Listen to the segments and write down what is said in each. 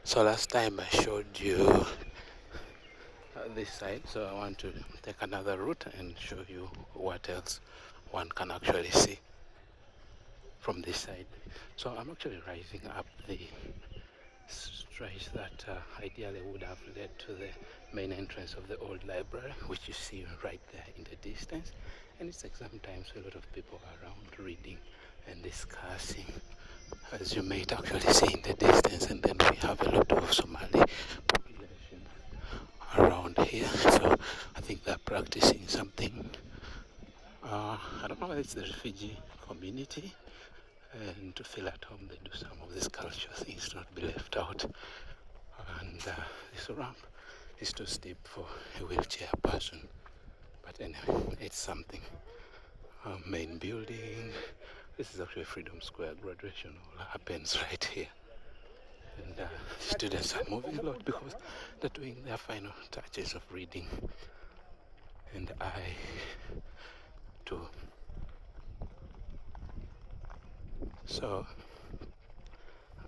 So last time I showed you this side, so I want to take another route and show you what else one can actually see from this side. So I'm actually rising up the stretch that ideally would have led to the main entrance of the old library, which you see right there in the distance. And it's exam time, so a lot of people are around reading and discussing, as you may actually see in the distance. And then we have a lot of Somali population around here, so I think they're practicing something. I don't know whether it's the refugee community, and to feel at home they do some of these cultural things to not be left out. And this ramp is too steep for a wheelchair person, but anyway, it's something. Main building, this is actually Freedom Square. Graduation all happens right here, and students are moving a lot because they're doing their final touches of reading, and I too. So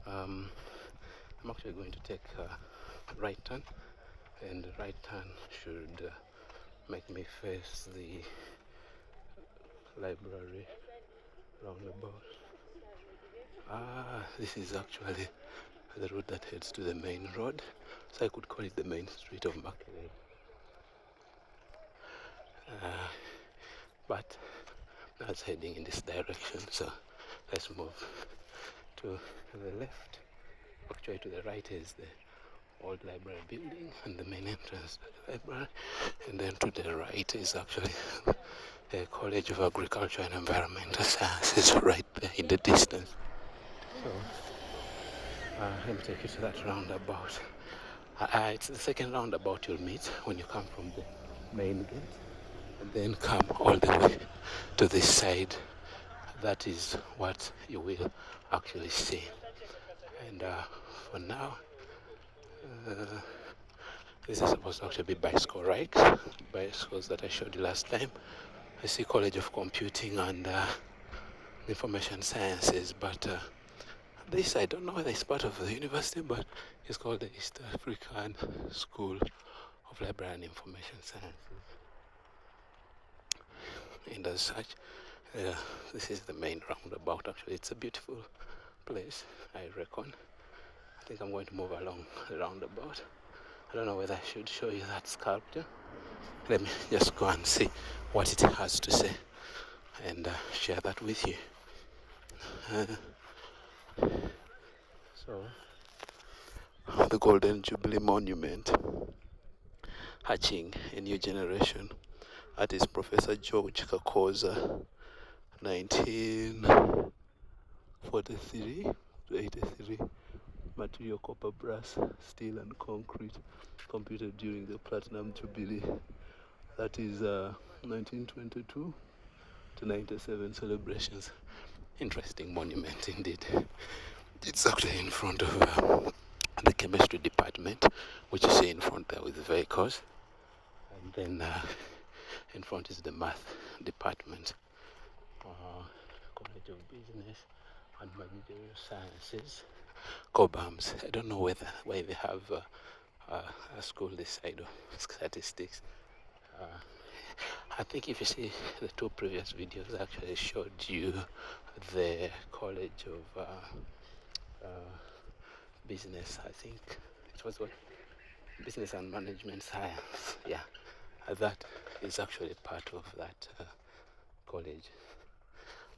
I'm actually going to take a right turn, and the right turn should make me face the library roundabout. This is actually the road that heads to the main road, so I could call it the main street of Makerere. But that's heading in this direction, so let's move to the left. Actually, to the right is the old library building and the main entrance to the library, and then to the right is actually the College of Agriculture and Environmental Sciences right there in the distance. So let me take you to that roundabout. It's the second roundabout you'll meet when you come from the main gate, and then come all the way to this side. That is what you will actually see. And for now, this is supposed to actually be bicycle racks, bicycles that I showed you last time. I see College of Computing and Information Sciences, but this, I don't know whether it's part of the university, but it's called the East African School of Library and Information Sciences. And as such, this is the main roundabout. Actually, it's a beautiful place, I reckon. I think I'm going to move along the roundabout. I don't know whether I should show you that sculpture. Let me just go and see what it has to say and share that with you. So, the Golden Jubilee Monument, hatching a new generation. That is Professor George Kakoza, 1943 to 83. Material copper, brass, steel, and concrete, computed during the Platinum Jubilee. That is 1922 to 97 celebrations. Interesting monument indeed. It's actually in front of the chemistry department, which you see in front there with the vehicles. And then in front is the math department, College of Business and Managerial Sciences, COBAMS. I don't know why they have a school this side of statistics. I think if you see the two previous videos, I actually showed you the College of Business. I think it was what? Business and Management Science. Yeah, that is actually part of that college.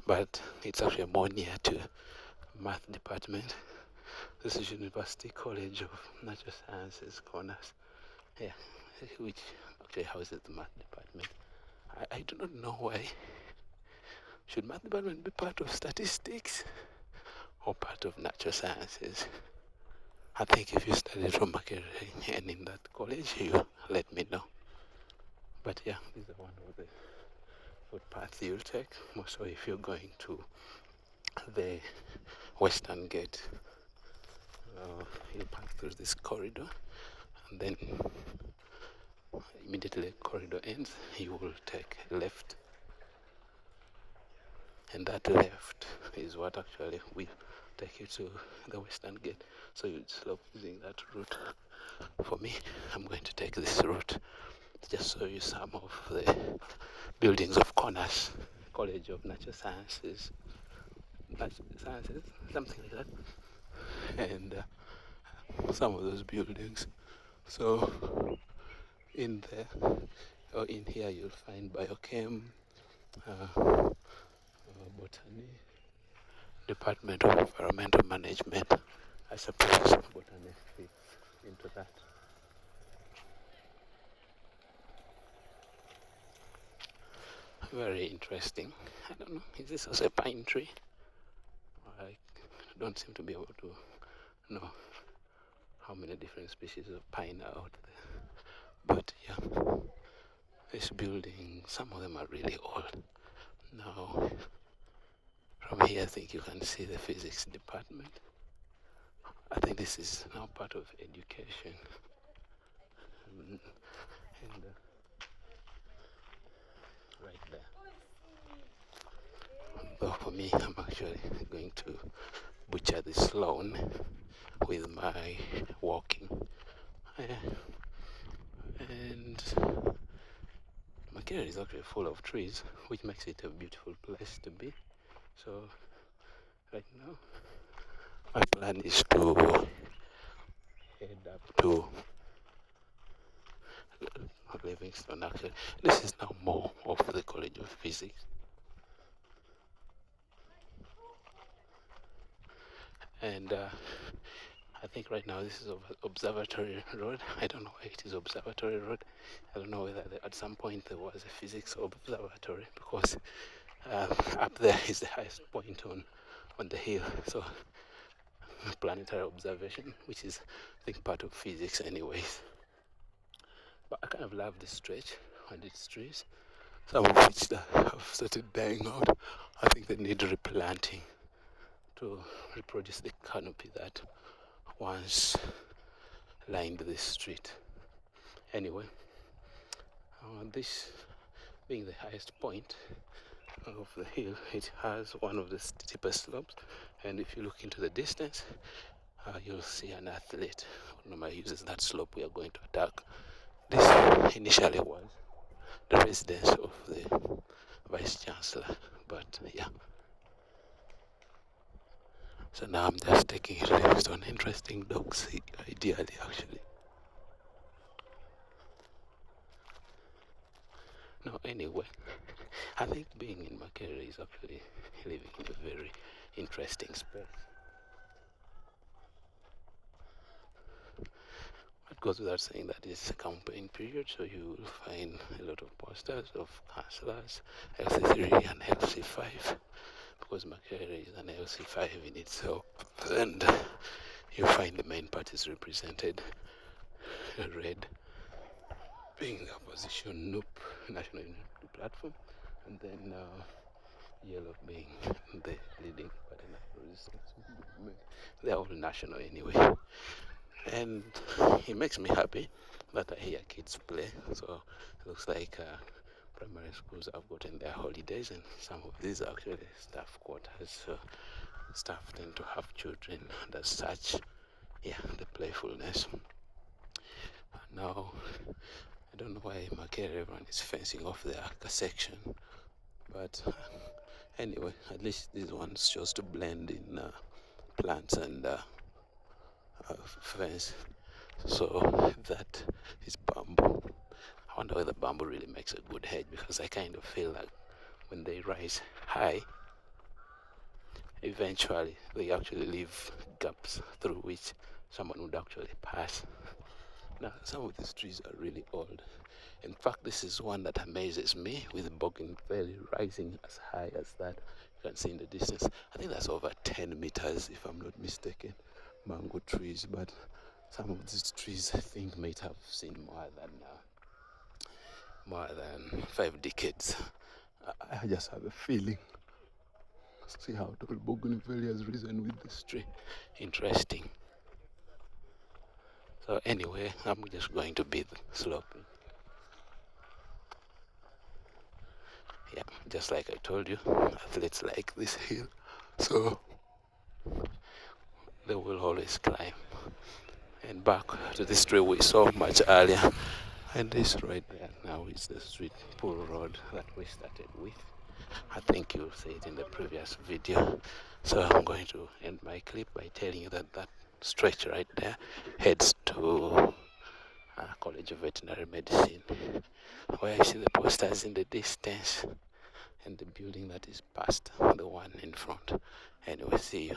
But it's actually more near to math department. This is University College of Natural Sciences, Corners. Yeah, which actually houses the math department. I do not know why. Should math department be part of statistics or part of natural sciences? I think if you studied from Makerere and in that college, you let me know. But yeah, this is one of the footpaths you'll take, more so if you're going to the western gate. You'll pass through this corridor, and then immediately the corridor ends, you will take a left. and that left is what actually will take you to the western gate. So you'd slope using that route. For me, I'm going to take this route to just show you some of the buildings of Corners College of Natural Sciences, something like that, and some of those buildings. So in there, or in here, you'll find biochem, botany, Department of Environmental Management. I suppose botany fits into that. Very interesting. I don't know, is this also a pine tree? I don't seem to be able to know how many different species of pine are out there. But yeah, this building, some of them are really old. Now, from here I think you can see the physics department. I think this is now part of education. And right there. Though for me, I'm actually going to butcher this lawn with my walking. And Makerere is actually full of trees, which makes it a beautiful place to be. So right now, my plan is to head up to Livingston. Actually, this is now more of the College of Physics. And I think right now this is Observatory Road. I don't know why it is Observatory Road. I don't know whether at some point there was a physics observatory, because up there is the highest point on the hill. So planetary observation, which is I think part of physics anyways. But I kind of love this stretch and its trees, some of which have started dying out. I think they need replanting to reproduce the canopy that once lined this street. Anyway, this being the highest point of the hill, it has one of the steepest slopes, and if you look into the distance, you'll see an athlete who normally uses that slope we are going to attack. This initially was the residence of the Vice Chancellor, but yeah. So now I'm just taking it next on interesting dogs, ideally actually. No, anyway, I think being in Makerere is actually living in a very interesting space. It goes without saying that it's a campaign period, so you will find a lot of posters of councillors, LC3 and LC5, because Makerere is an LC5 in itself, and you find the main parties represented: red being the opposition NUP, National Unity Platform, and then yellow being the leading party, National Resistance Movement. They're all national anyway. And it makes me happy that I hear kids play. So it looks like primary schools have gotten their holidays, and some of these are actually staff quarters. So staff tend to have children, and as such, yeah, the playfulness. Now, I don't know why Makerere everyone is fencing off the Aka section, but anyway, at least these ones chose to blend in plants and fence. So that is bamboo. I wonder whether bamboo really makes a good hedge, because I kind of feel like when they rise high, eventually they actually leave gaps through which someone would actually pass. Now, some of these trees are really old. In fact, this is one that amazes me, with bougainvillea rising as high as that. You can see in the distance. I think that's over 10 meters, if I'm not mistaken. Mango trees, but some of these trees I think might have seen more than 5 decades. I just have a feeling. See how tall bougainvillea has risen with this tree. Interesting. So anyway, I'm just going to be sloping. Yeah, just like I told you, athletes like this hill, so they will always climb. And back to the street we saw much earlier, and this right there now is the street pool road that we started with. I think you'll see it in the previous video. So I'm going to end my clip by telling you that that stretch right there heads to College of Veterinary Medicine, where you see the posters in the distance and the building that is past the one in front. Anyway, see you.